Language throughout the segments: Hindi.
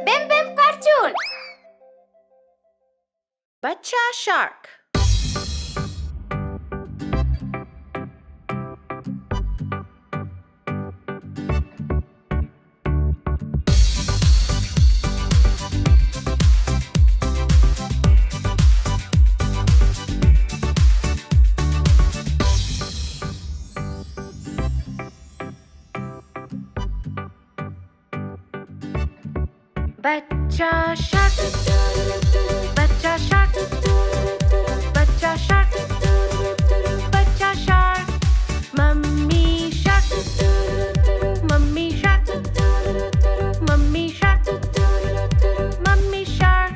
Bim Bim Cartoon. Bachcha Shark. Bachcha Shark. Bachcha Shark. Bachcha Shark. Bachcha Shark. Mummy Shark. Mummy Shark. Mummy Shark. Mummy Shark.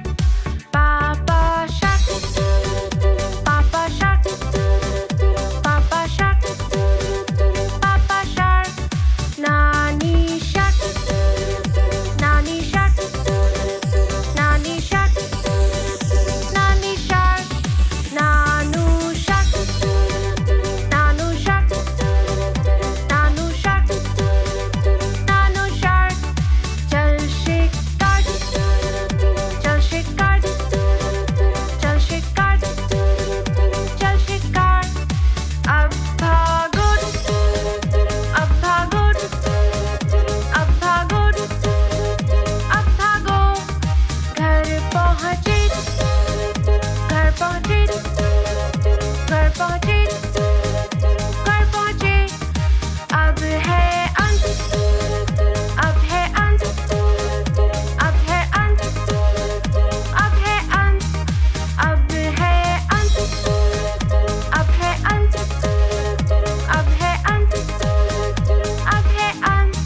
Papa Shark. Papa Shark. Papa Shark. Papa Shark. Nani Shark. Nani Shark. Nani Shark. Nani Shark. Nanu Shark. Nanu Shark. Nanu Shark. Nanu Shark. चल शिकार. चल शिकार. चल शिकार. चल शिकार. अब भागो. अब भागो. अब भागो. अब भागो. घर पहुंचे. घर पहुंचे. घर पहुंचे. घर पहुंचे. अब है अंत. अब है अंत. अब है अंत. अब है अंत. अब है अंत. अब है अंत. अब है अंत. अब है अंत.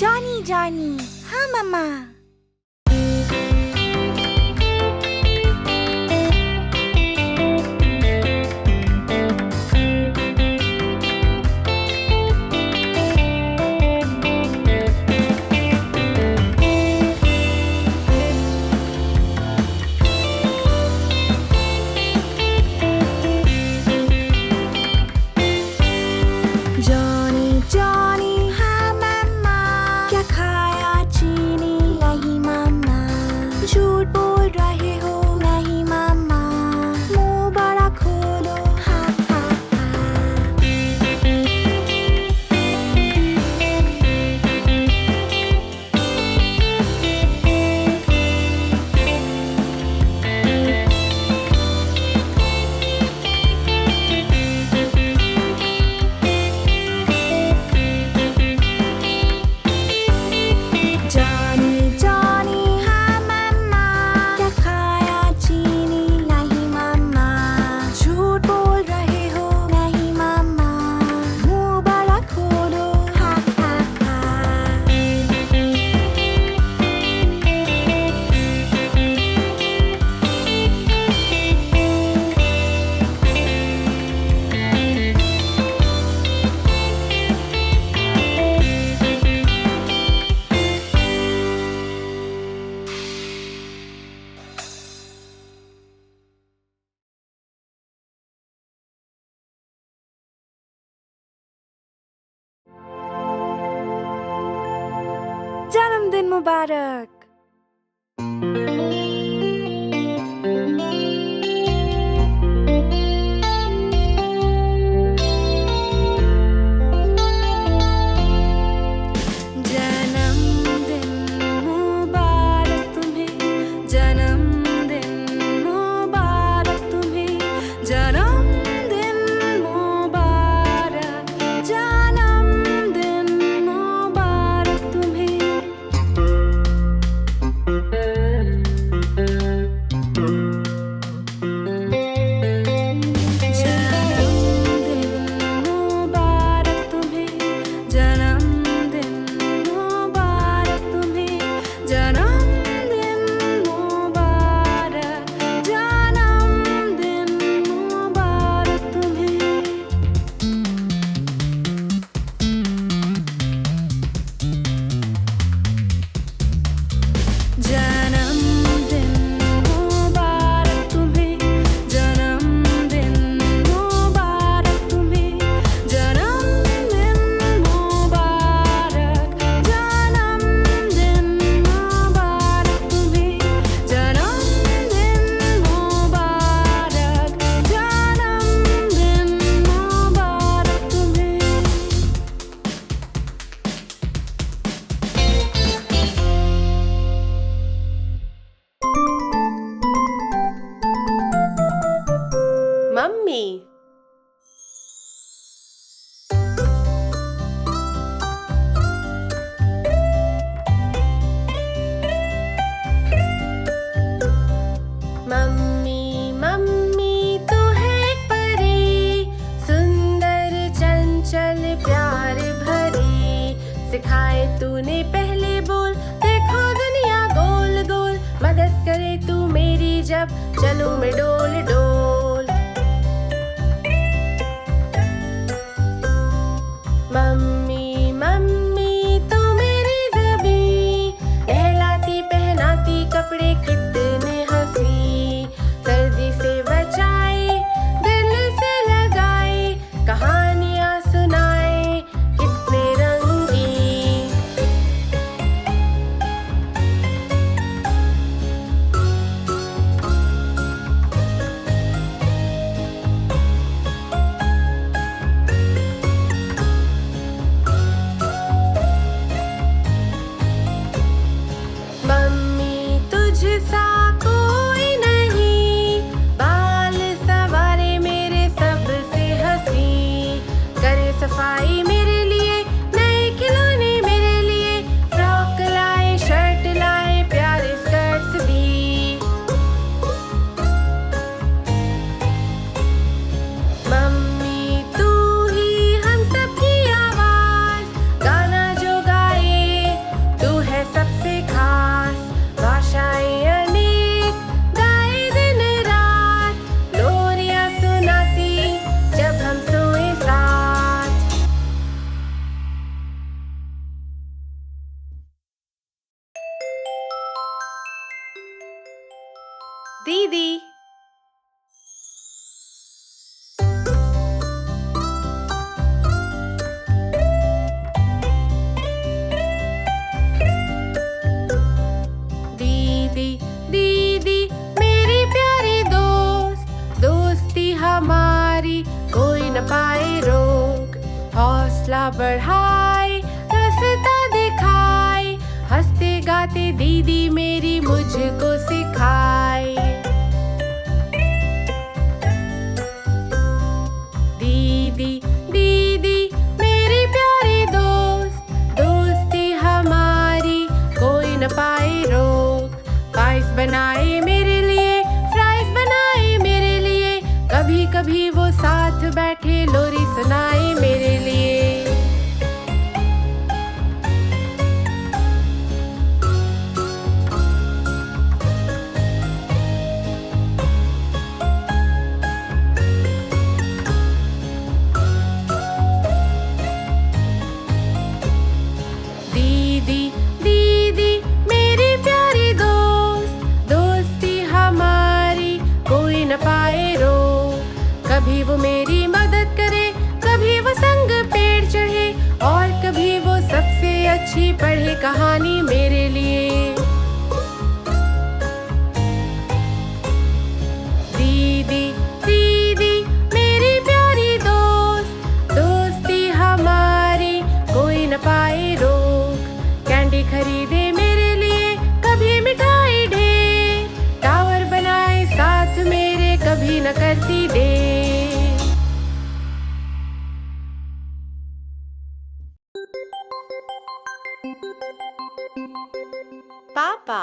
Johnny, Johnny. हाँ मम्मा. Johnny, Johnny. हाँ मम्मा. क्या खाया चीनी? नहीं मम्मा. झूठ बोल रहे हो? नहीं मम्मा. मुंह बड़ा खोलो. हाँ हाँ हाँ. Johnny, Johnny. हाँ मम्मा. क्या खाया चीनी? नहीं मम्मा. झूठ बोल रहे हो? नहीं मम्मा. मुंह बड़ा खोलो. हाँ हाँ हाँ. जन्मदिन मुबारक. जन्मदिन मुबारक तुम्हें. जन्मदिन मुबारक तुम्हें. जन्मदिन मुबारक. जन्मदिन मुबारक तुम्हें. अब चलो मैं डोल डोल। मम्मी मम्मी तो मेरी ज़बी, नहलाती पहनाती कपड़े कितने हंसी। सर्दी से बचाए, दिल से लगाए, कहानियाँ सुनाए कितने रंगी। मम्मी तुझसा कोई नहीं, बाल सवारे मेरे सबसे हंसी। करे सफाई मेरे लिए, नए खिलौने मेरे लिए, फ्रॉक लाए शर्ट लाए प्यारे स्कर्ट्स भी। मम्मी तू ही हम सबकी आवाज, गाना जो गाए तू है सबसे खास। भाषाएं अनेक गाए दिन रात, लोरियां सुनाती जब हम सोए साथ। दीदी दीदी दीदी मेरी प्यारी दोस्त, दोस्ती हमारी कोई न पाए रोक। हौसला बढ़ाए, रास्ता दिखाए, हंसते गाते दीदी मेरी मुझको सिखाए। दीदी दीदी मेरी प्यारी दोस्त, दोस्ती हमारी कोई न पाए रोक। पाइस बनाए मेरे लिए, फ्राइज बनाए मेरे लिए, कभी कभी वो साथ बैठे लोरी सुनाए मेरे लिए। दीदी दीदी मेरी प्यारी दोस्त, दोस्ती हमारी कोई न पाए रोक। कभी वो मेरी मदद करे, कभी वो संग पेड़ चढ़े, और कभी वो सबसे अच्छी पढ़े कहानी मेरे लिए। दीदी दीदी मेरी प्यारी दोस्त, दोस्ती हमारी कोई न पाए रोक। कैंडी खरीदे मेरे लिए, कभी मिठाई ढेर, टावर बनाए साथ मेरे, कभी न करती देर। पापा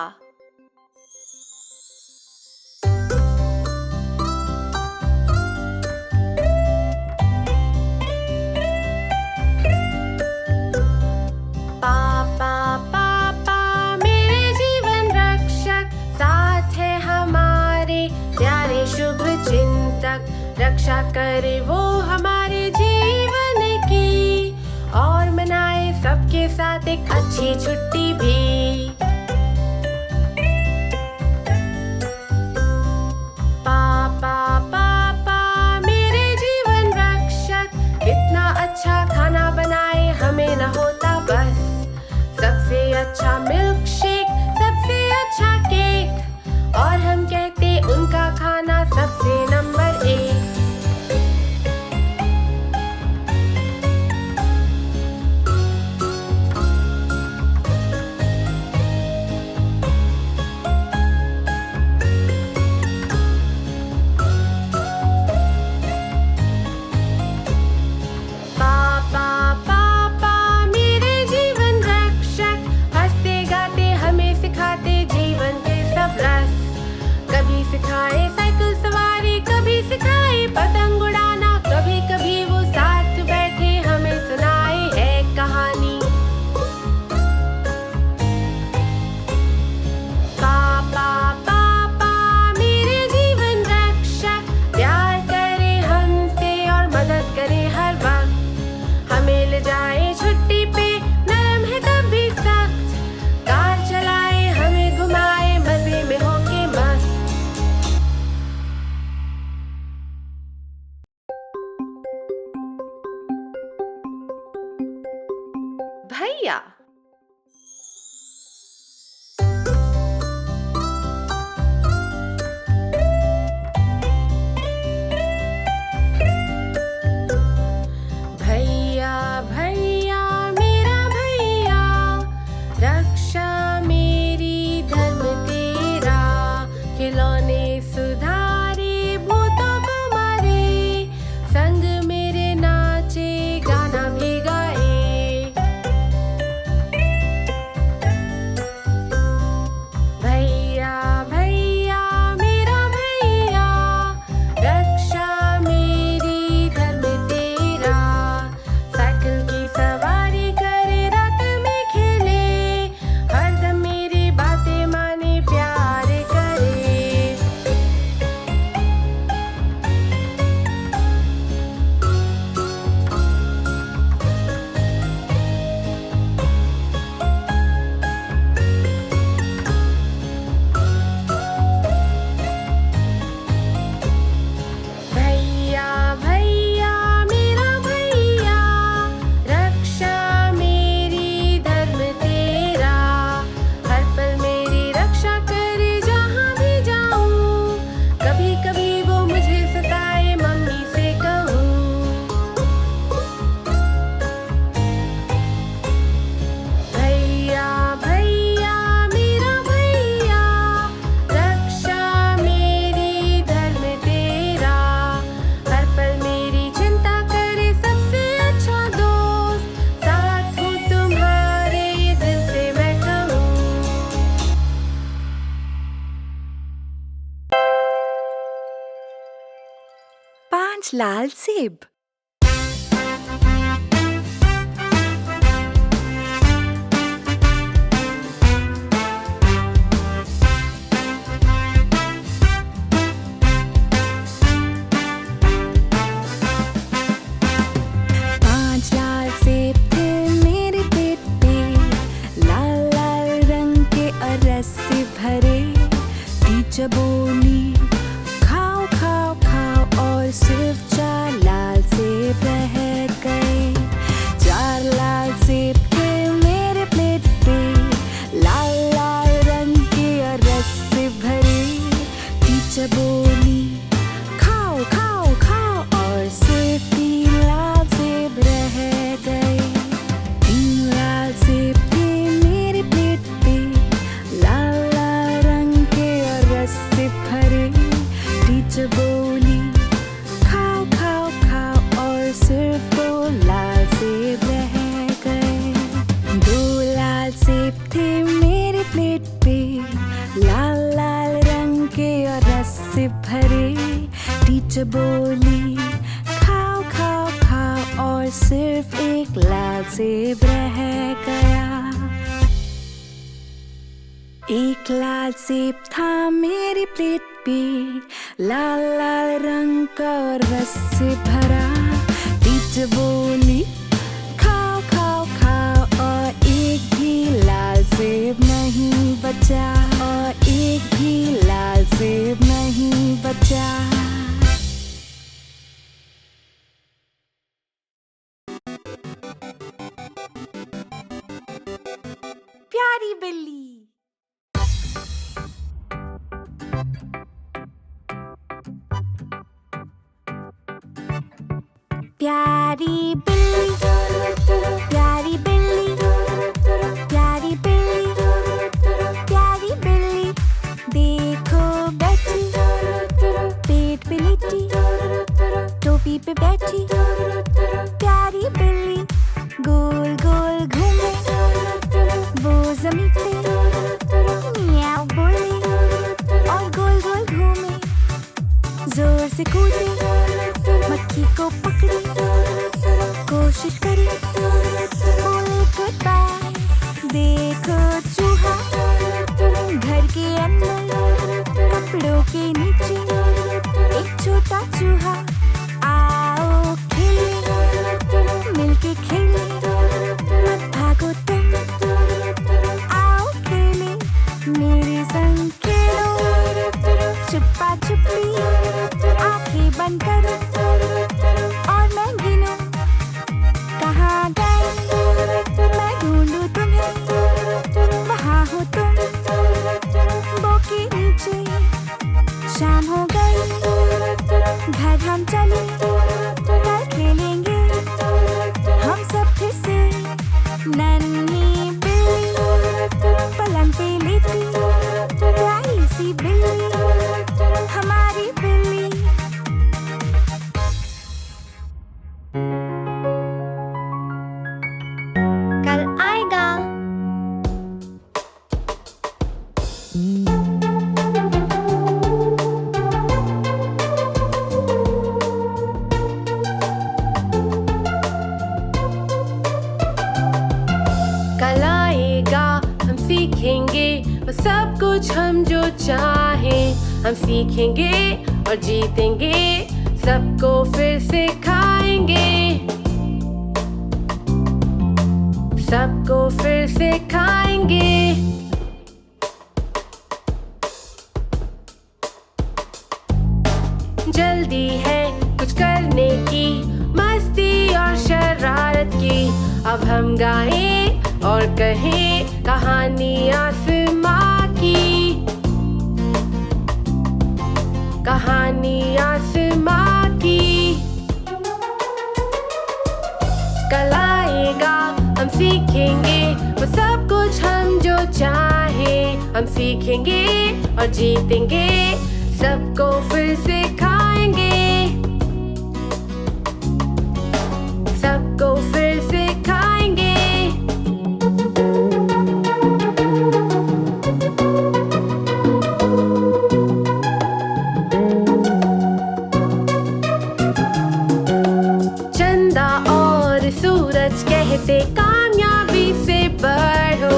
पापा पापा मेरे जीवन रक्षक, साथ है हमारे प्यारे शुभ चिंतक। रक्षा करे वो हमारे जीवन की, और मनाए सबके साथ एक अच्छी छुट्टी भी। पापा पापा मेरे जीवन रक्षक, कितना अच्छा खाना बनाए हमें न होता बस। सबसे अच्छा मिल्क शेक, सबसे अच्छा केक, और हम कहते उनका खाना सबसे नंबर 1। भैया। भैया भैया मेरा भैया, रक्षा मेरी धर्म तेरा। खिलौने सुधारे भूतों को मारे, संग मेरे नाचे गाना भी गाए। भैया भैया मेरा भैया, रक्षा मेरी धर्म तेरा। साइकिल की सवारी करे, रात में खेले, हरदम मेरी बातें माने, प्यार करे। भैया भैया मेरा भैया, रक्षा मेरी धर्म तेरा। हर पल मेरी रक्षा करे, जहाँ भी जाऊँ। कभी कभी वो मुझे सताए, मम्मी से कहूँ। भैया भैया मेरा भैया, रक्षा मेरी धर्म तेरा। हर पल मेरी चिंता करे, सबसे अच्छा दोस्त। साथ हूँ तुम्हारे, दिल से मैं कहूँ। 5 लाल सेब। पांच लाल सेब थे मेरे पेट पे, लाल लाल रंग के और रस से भरे। टीचर बोली खाओ खाओ खाओ, और सिर्फ 4 लाल सेब रह गए। 4 लाल सेब थे मेरे प्लेट पे, लाल लाल रंग के और रस से भरे। टीचर बोली खाओ खाओ खाओ, और सिर्फ 3 लाल सेब रह गए। 3 लाल सेब थे मेरे प्लेट पे, लाल लाल रंग के और रस से भरे। टीचर बोली खाओ खाओ खाओ, और सिर्फ 2 लाल सेब रह गए। 2 लाल सेब थे मेरे प्लेट पे, लाल लाल रंग के और रस से भरे। टीचर बोली खाओ खाओ खाओ, और सिर्फ 1 लाल सेब रह गया। 1 लाल सेब था मेरी प्लेट पे, लाल लाल रंग का और रस से भरा। टीचर बोली खाओ खाओ खाओ, और 1 भी लाल सेब नहीं बचा, और 1 भी लाल सेब नहीं बचा। प्यारी बिल्ली। प्यारी बिल्ली, प्यारी बिल्ली, प्यारी बिल्ली, प्यारी बिल्ली। देखो बैठी, पेट पे लेटी, टोपी पे बैठी। प्यारी बिल्ली गोल गोल घूमे, वो जमीन पे मियाओ बोले, और गोल गोल घूमे। जोर से कूदे, मक्खी को पकड़े, कोशिश करे, बोले गुड बाय। देखो चूहा घर के अंदर, कपड़ों के नीचे, एक छोटा चूहा। आओ खेले, मिलके खेले, मत भागो तुम। आओ खेले, मेरे संग खेलो, छुपा छुपी, आंखें बंद करो, और मैं गिनूं कहाँ गए, मैं ढूंढूं अब हम चले, कल खेलेंगे हम सब फिर से। नन्ही बिल्ली पलंग पे लेटी, प्यारी सी बिल्ली हमारी बिल्ली। कल आएगा। कल आएगा, हम सीखेंगे वो सब कुछ हम जो चाहें। हम सीखेंगे और जीतेंगे, सबको फिर से खाएंगे, सबको फिर से खाएंगे। जल्दी है कुछ करने की, मस्ती और शरारत की। अब हम गाएं और कहें कहानी आसमां की, कहानी आसमां की। कल आएगा, हम सीखेंगे वो सब कुछ हम जो चाहें। हम सीखेंगे और जीतेंगे, सबको फिर से खाएंगे, सबको फिर से खाएंगे। चंदा और सूरज कहते कामयाबी से बढ़ो।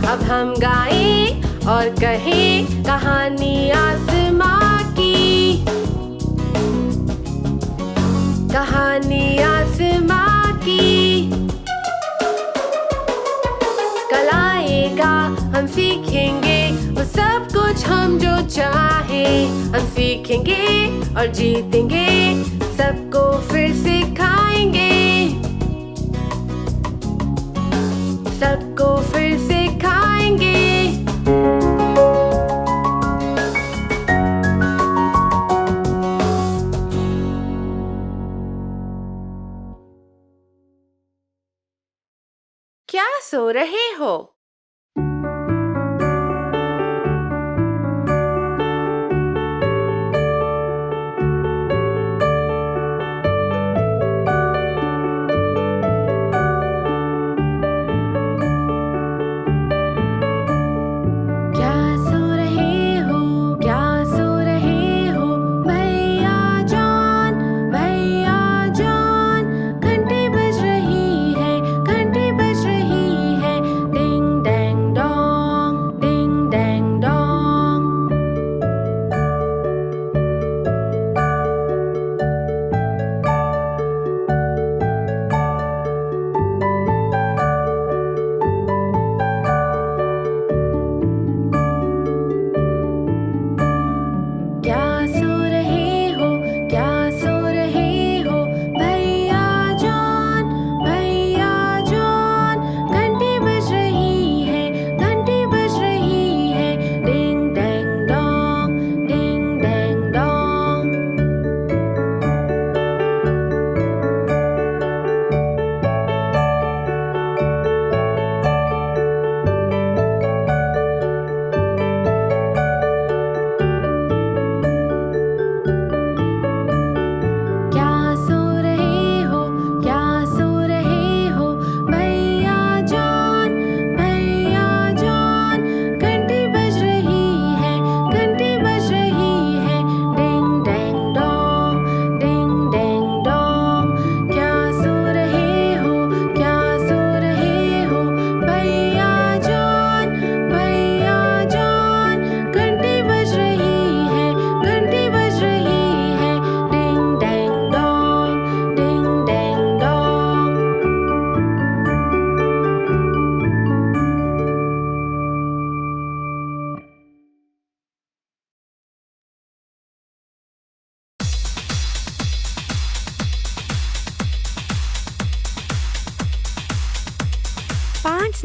अब हम गाएं और कहें कहानी आसमां की, कहानी आसमां की। कल आएगा, हम सीखेंगे वो सब कुछ हम जो चाहें। हम सीखेंगे और जीतेंगे, सबको फिर से खाएंगे, सबको फिर से खाएंगे। क्या सो रहे हो?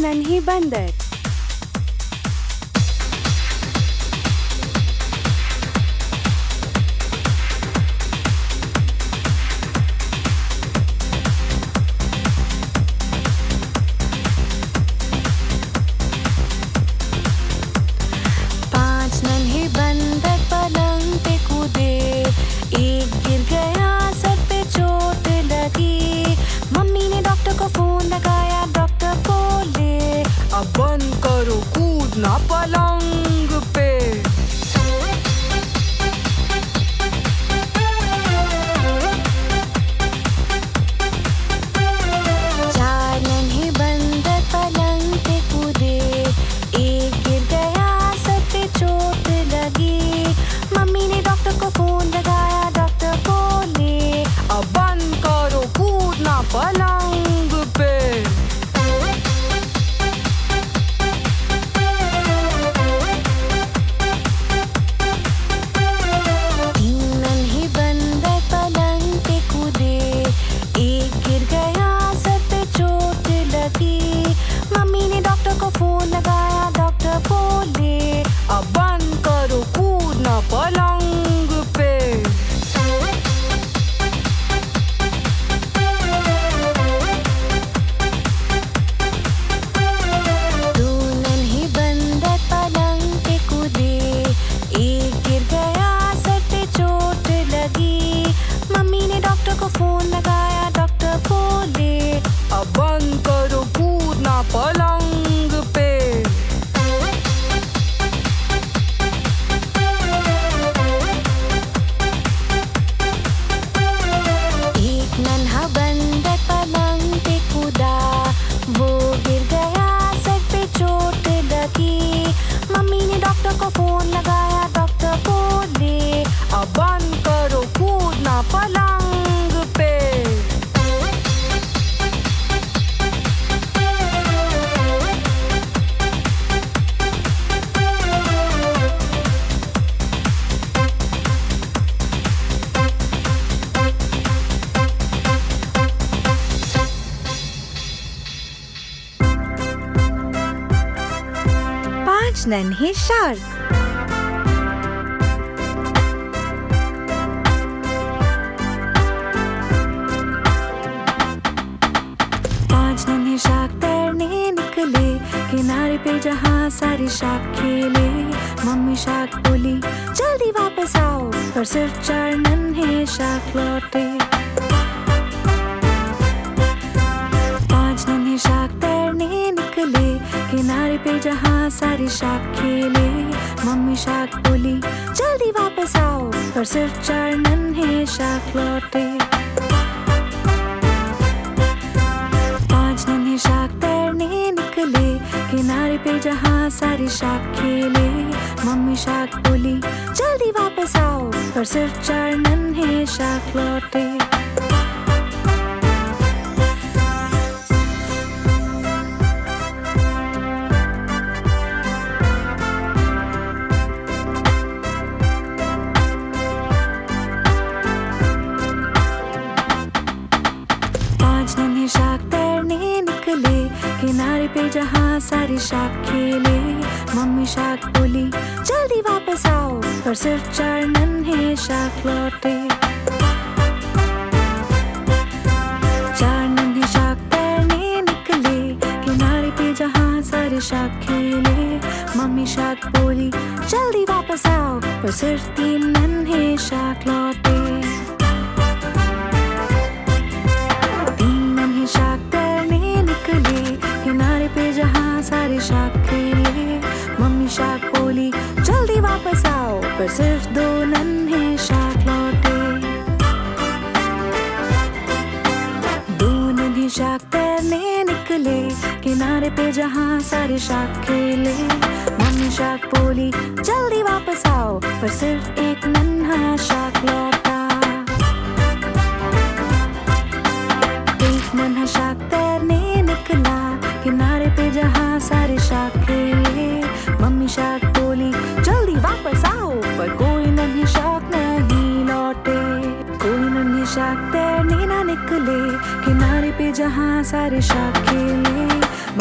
नन्हे बंदर। डॉक्टर को फोन लगाया, डॉक्टर बोले अब बंद करो कूदना पलंग पे। एक नन्हा बंदर पलंग पे कूदा, वो गिर गया, सर पे चोट लगी। मम्मी ने डॉक्टर को फोन लगाया, डॉक्टर बोले अब बंद करो कूदना पलंग पे। 5 नन्हे शार्क। शार्क तैरने निकले किनारे पे जहाँ सारे शार्क खेले। मम्मी शार्क बोली जल्दी वापस आओ, पर सिर्फ 4 नन्हे शार्क लौटे। 5 नन्हे शार्क तैरने निकले किनारे पे जहाँ सारे शार्क खेले। मम्मी शार्क बोली जल्दी वापस आओ, पर सिर्फ 4 नन्हे शार्क लौटे। शार्क तैरने निकले किनारे पे जहाँ सारे शार्क खेले। मम्मी शार्क बोली जल्दी वापस आओ, पर सिर्फ 4 नन्हे शार्क लौटे। शार्क तैरने निकले किनारे पे जहाँ सारे शार्क खेले। मम्मी शार्क बोली जल्दी वापस आओ, पर सिर्फ 4 नन्हे शार्क लौटे। 4 नन्हे शार्क तैरने निकले किनारे पे जहाँ सारे शार्क खेले। मम्मी शार्क बोली जल्दी वापस आओ, पर सिर्फ 3 नन्हे शार्क लौटे। शार्क तैरने निकले किनारे पे जहाँ सारे शार्क खेले। मम्मी शार्क बोली जल्दी वापस आओ, पर सिर्फ 2 नन्हे शार्क लौटे। 2 नन्हे शार्क तैरने निकले किनारे पे जहाँ सारे शार्क खेले। मम्मी शार्क बोली जल्दी वापस आओ, पर सिर्फ 1 नन्हा शार्क लौटा। नन्हा शार्क तैरने निकला किनारे पे जहाँ सारे शार्क खेले। मम्मी शार्क बोली जल्दी वापस आओ, पर कोई नन्हे शार्क नहीं लौटे। कोई नन्हे शार्क तैरने ना निकले किनारे पे जहाँ सारे शार्क खेले।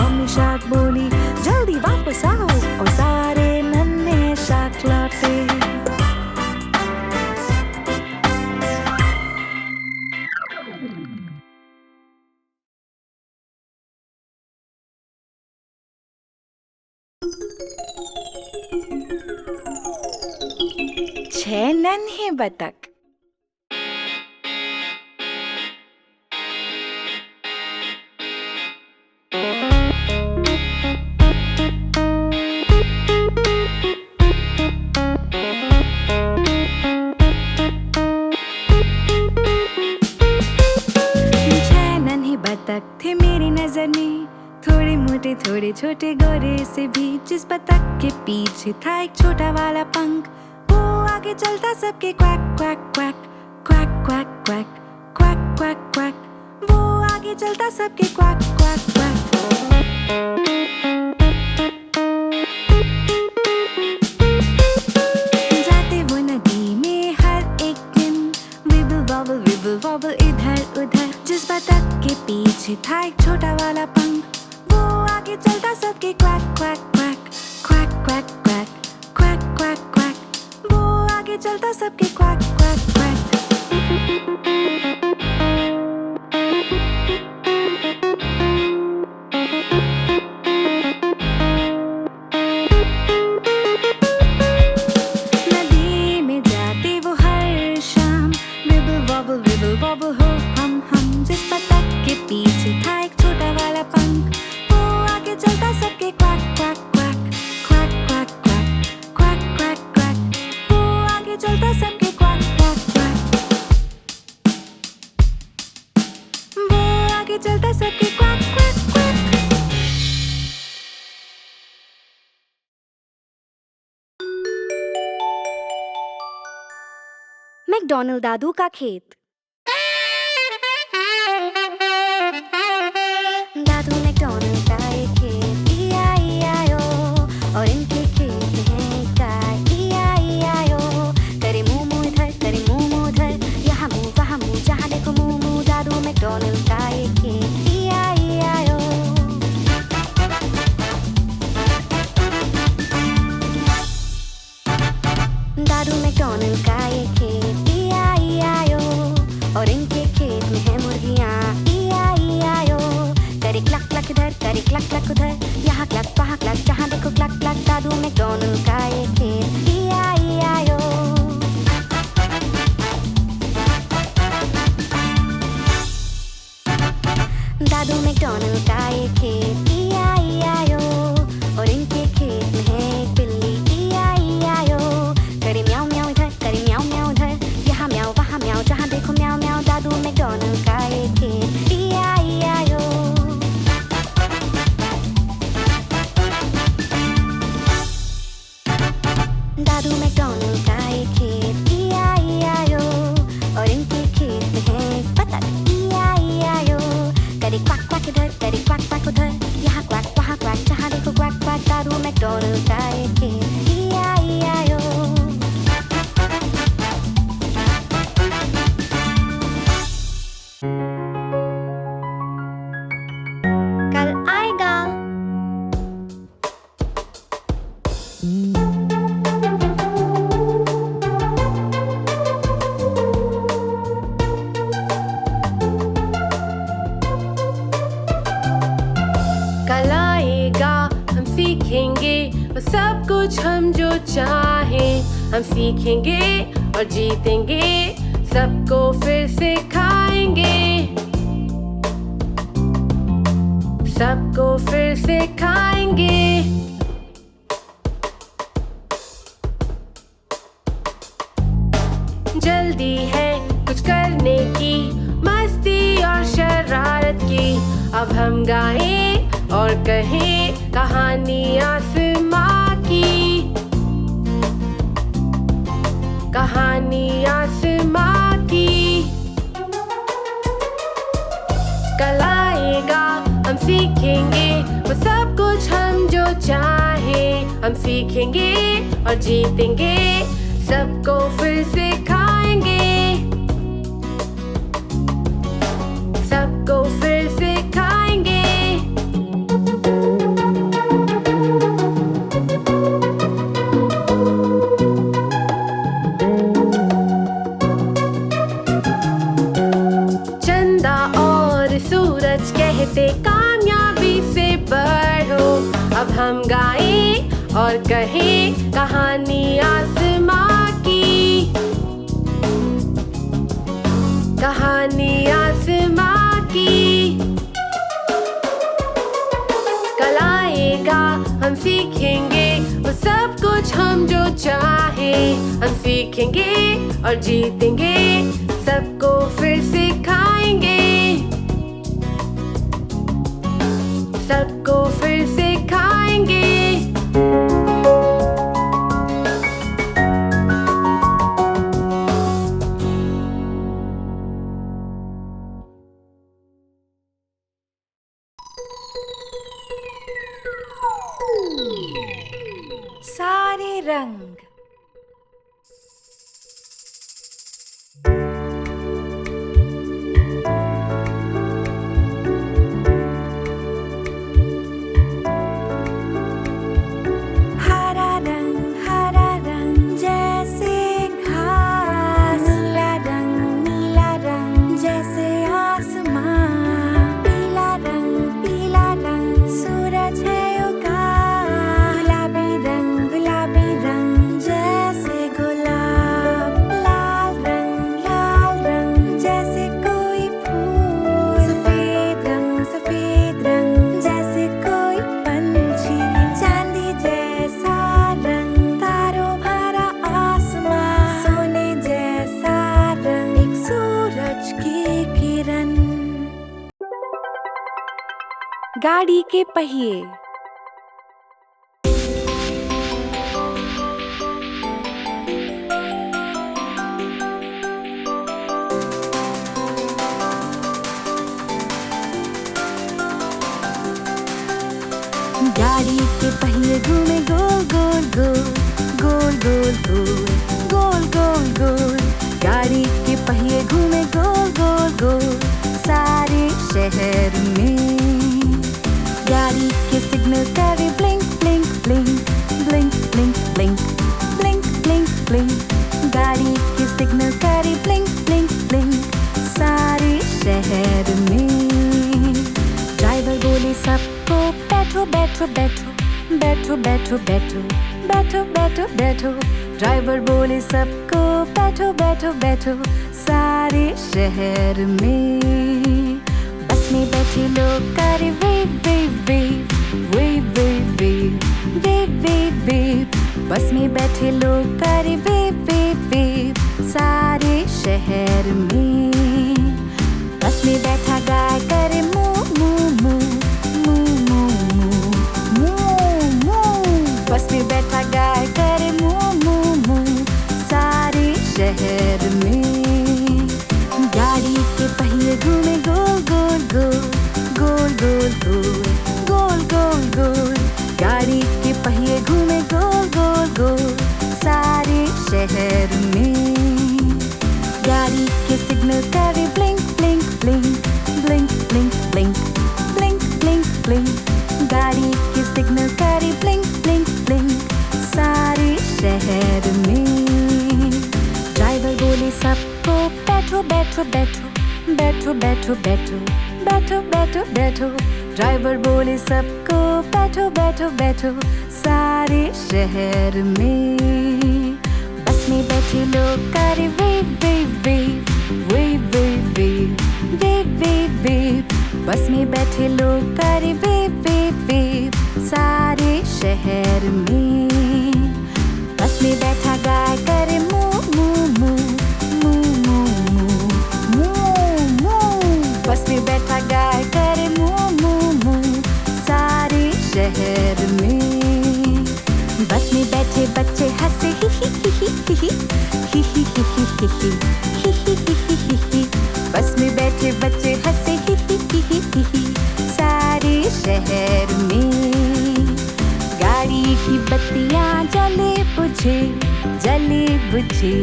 मम्मी शार्क बोली जल्दी वापस आओ, और सारे नन्हे शार्क लौटे। छह नन्हे बतख। बतख थे मेरी नजर में, थोड़े मोटे थोड़े छोटे गोरे से भी। जिस बतख के पीछे था एक छोटा वाला पंख, वो आगे चलता सबके quack quack quack quack quack quack quack quack quack. वो आगे चलता सबके क्वैक क्वैक क्वैक। जाते वो नदी में हर एक दिन, विबल वॉबल इधर उधर। जिस बतख के पीछे था एक छोटा वाला पंख, वो आगे चलता सबके quack quack quack quack quack quack quack quack quack. वो आगे चलता सबके क्वैक क्वैक क्वैक। नदी में जाते वो हर शाम, विबल वॉबल हो हम जिस बतख के पीछे था एक छोटा वाला पंख, वो आगे चलता सबके quack quack quack quack quack quack quack quack quack, वो आगे चलता सबके क्वाक क्वाक क्वाक, वो आगे चलता सबके क्वाक क्वाक क्वाक। मैकडॉनल्ड दादू का खेत। दादू मैकडॉनल्ड का एक खेत, E-I-E-I-O, और इनके खेत में है एक गाय, E-I-E-I-O, करे मुंह मुंह इधर, करे मुंह मुंह उधर, यहाँ मुंह वहाँ मुंह, जहाँ देखो मुंह मुंह। दादू मैकडॉनल्ड का एक खेत, E-I-E-I-O। दादू मैकडॉनल्ड का एक खेत, E-I-E-I-O, और इनके खेत में है मुर्गियाँ, E-I-E-I-O, करे क्लक क्लक इधर, करे क्लक क्लक उधर, यहाँ क्लक वहाँ क्लक, जहाँ देखो क्लक क्लक। दादू मैकडॉनल्ड का एक खेत, E-I-E-I-O। दादू मैकडॉनल्ड का एक खेत, E-I-E-I-O, और इनके खेत में है एक बिल्ली, E-I-E-I-O, करे म्याऊं म्याऊं इधर, करे म्याऊं म्याऊं उधर, यहाँ म्याऊं वहाँ म्याऊं, जहाँ देखो म्याऊं म्याऊं। दादू मैकडॉनल्ड का एक खेत, E-I-E-I-O। दादू मैकडॉनल्ड का एक खेत, E-I-E-I-O, और इनके खेत में है एक बतख, E-I-E-I-O, करे क्वाक क्वाक इधर, करे क्वाक क्वाक उधर, यहाँ क्वाक वहाँ क्वाक, जहाँ देखो क्वाक क्वाक। दादू मैकडॉनल्ड का एक खेत, E-I-E-I-O। कल आएगा। कल आएगा, हम सीखेंगे वो सब कुछ हम जो चाहें, हम सीखेंगे और जीतेंगे, सबको फिर सिखाएंगे, सबको फिर सिखाएंगे। जल्दी है कुछ करने की, मस्ती और शरारत की, अब हम गाएं और कहें कहानी आसमां की, कहानी आसमां की। कल आएगा, हम सीखेंगे वो सब कुछ हम जो चाहें, हम सीखेंगे और जीतेंगे, सबको फिर सिखाएंगे, सबको फिर सिखाएंगे। चंदा और सूरज कहते कामयाबी से बढ़ो, अब हम गाएं और कहें कहानी आसमां की, कहानी आसमां की। कल आएगा, हम सीखेंगे वो सब कुछ हम जो चाहें, हम सीखेंगे और जीतेंगे, सबको फिर सिखाएंगे, सबको फिर सिखाएंगे। सारे रंग। हरा रंग जैसे घास, नीला रंग जैसे आसमां, पीला रंग सूरज है उगा, गुलाबी रंग गाड़ी के पहिए। गाड़ी के पहिए घूमे गोल गोल गोल, गोल गोल गोल, गोल गोल गोल। गाड़ी के पहिए घूमे गोल गोल गोल, सारे शहर में। गाड़ी के सिग्नल करे blink blink blink, blink blink blink, blink blink blink. गाड़ी के सिग्नल करे ब्लिंक ब्लिंक ब्लिंक, सारे शहर में। ड्राइवर बोले सबको बैठो बैठो बैठो, बैठो बैठो बैठो, बैठो बैठो बैठो। ड्राइवर बोले सबको बैठो बैठो बैठो, सारे शहर में। बस में बैठे लोग करे wave wave wave, wave wave wave, wave wave wave. बस में बैठे लोग करे वेव वेव वेव, सारे शहर में। बस में बैठा गाय करे मू मू मू, मू मू मू, मू मू। बस में बैठा गाय करे मू मू मू, सारे शहर में। गाड़ी के पहिए घूमे गोल गोल गोल, गोल गोल गोल, गोल गोल गोल। गाड़ी के पहिए घूमे गोल गोल गोल, सारे शहर में। गाड़ी के सिग्नल करे blink blink blink, blink blink blink, blink blink blink. गाड़ी के सिग्नल करे ब्लिंक ब्लिंक ब्लिंक, सारे शहर में। ड्राइवर बोले सबको बैठो बैठो बैठो, बैठो बैठो बैठो, बैठो बैठो बैठो। ड्राइवर बोले सबको बैठो बैठो बैठो, सारे शहर में। बस में बैठे लोग करे wave wave wave, wave wave wave, wave wave wave. बस में बैठे लोग करे वेव वेव वेव, सारे शहर में। बस में बैठा गाय करे मू मू मू, मू मू मू, मू मू। बस में बैठा गाय करे मू मू मू, सारे शहर में। बस में बैठे बच्चे हंसे ही ही ही ही ही, ही ही ही ही ही ही, ही ही ही ही ही। बस में बैठे बच्चे हंसे ही ही ही ही ही ही, सारे शहर में। गाड़ी की बत्तियां जले बुझे, जले बुझे,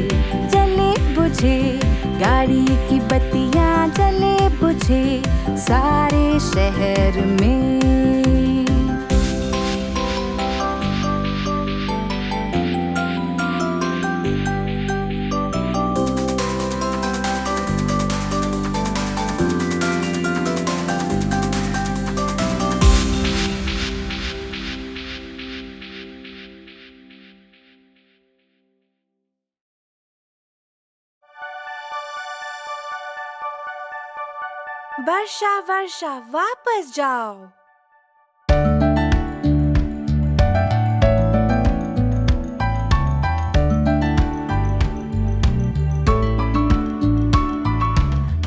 जले बुझे। गाड़ी की बत्तियां जले बुझे, सारे शहर में। वर्षा वर्षा वापस जाओ।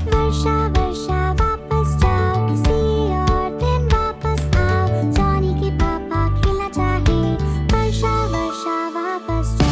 वर्षा वर्षा वापस जाओ, किसी और दिन वापस आओ। जॉनी के पापा खेलना चाहे, वर्षा वर्षा वापस जाओ।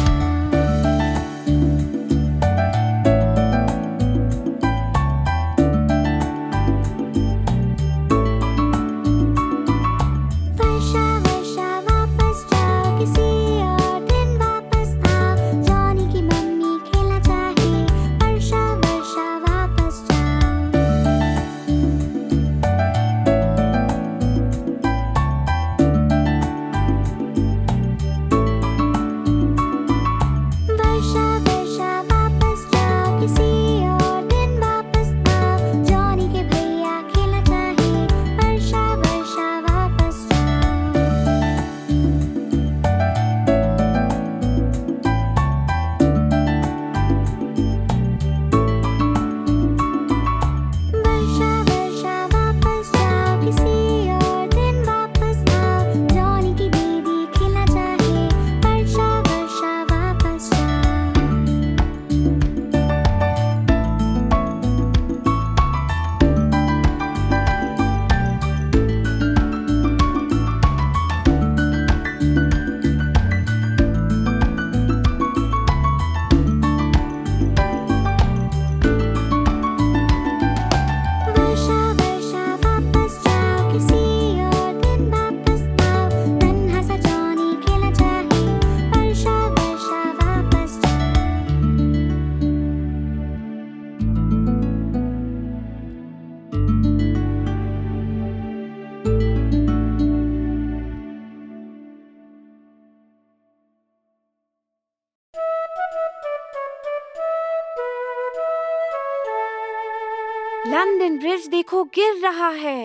लंदन ब्रिज देखो गिर रहा है।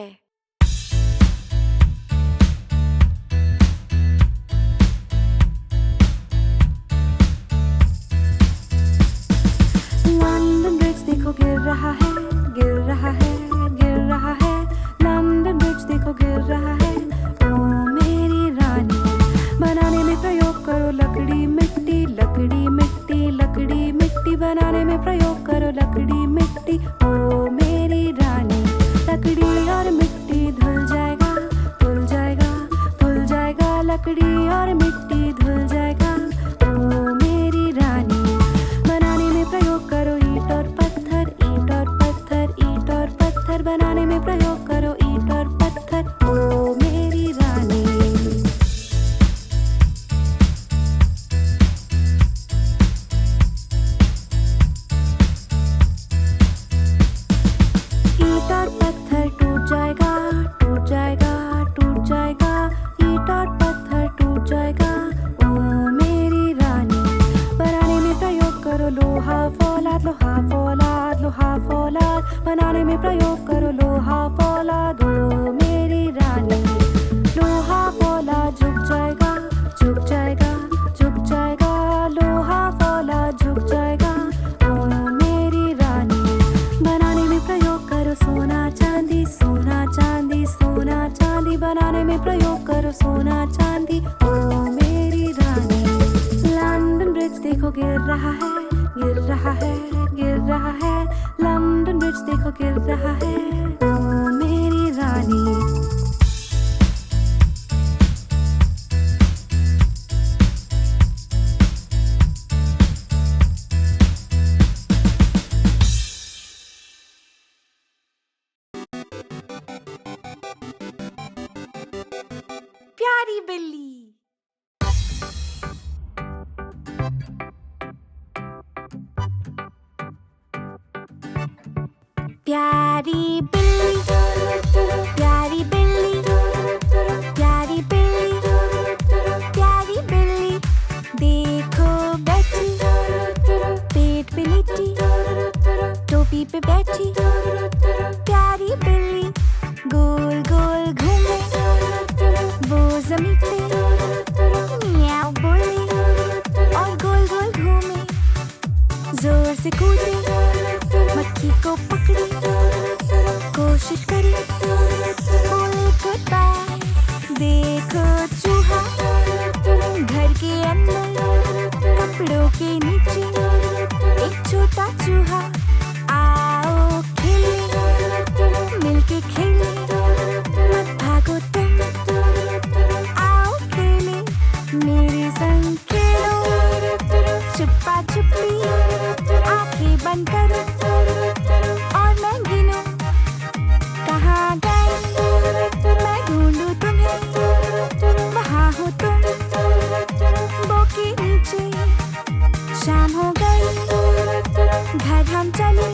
लंदन ब्रिज देखो गिर रहा है, गिर रहा है, गिर रहा है। लंदन ब्रिज देखो गिर रहा है। ओ मेरी रानी, बनाने में प्रयोग करो लकड़ी मिट्टी, लकड़ी मिट्टी, लकड़ी मिट्टी। बनाने में प्रयोग करो लकड़ी मिट्टी। ओ मेरी रानी, लकड़ी और मिट्टी धुल जाएगा, धुल जाएगा, धुल जाएगा। लकड़ी और मिट्टी धुल जाएगा। ओ मेरी रानी, बनाने में प्रयोग करो ईंट और पत्थर, ईंट और पत्थर, ईंट और पत्थर। बनाने में प्रयोग करो ईंट और पत्थर। ओ मेरी रानी। ईंट और पत्थर टूट जाएगा, टूट जाएगा, टूट जाएगा। ईंट और पत्थर टूट जाएगा। ओ मेरी रानी, बनाने में प्रयोग करो लोहा फौलाद, लोहा फौलाद, लोहा फौलाद। बनाने में प्रयोग करो लोहा फौलाद। ओ मेरी रानी, लोहा फौलाद झुक जाएगा, झुक जाएगा, झुक जाएगा। लोहा फौलाद झुक जाएगा। ओ मेरी रानी, बनाने में प्रयोग करो सोना चांदी, सोना चांदी, सोना चांदी। बनाने में प्रयोग करो सोना चांदी। ओ मेरी रानी, लंदन ब्रिज देखो गिर रहा है, गिर रहा है, गिर रहा है। लंदन ब्रिज देखो गिर रहा है। ओ मेरी रानी। प्यारी बिल्ली। प्यारी बिल्ली, प्यारी बिल्ली, प्यारी बिल्ली, प्यारी बिल्ली। देखो बैठी, पेट पे लेटी, टोपी पे बैठी। प्यारी बिल्ली गोल गोल घूमे, वो जमीन पे मियाऊ बोले और गोल गोल घूमे। जोर से कूदे, मक्खी को पकड़े, कोशिश करी, बोले गुड बाय। देखो चूहा घर के अंदर, कपड़ों के नीचे एक छोटा चूहा। आओ खेले, मिलके खेले, मत भागो तुम। आओ खेले, मेरे संग खेलो, छुपा छुपी। आंखें बंद करो और मैं गिनूं, कहाँ गए मैं ढूंढूं तुम्हें। वहाँ हो तुम, बो के नीचे। शाम हो गई, घर हम चले,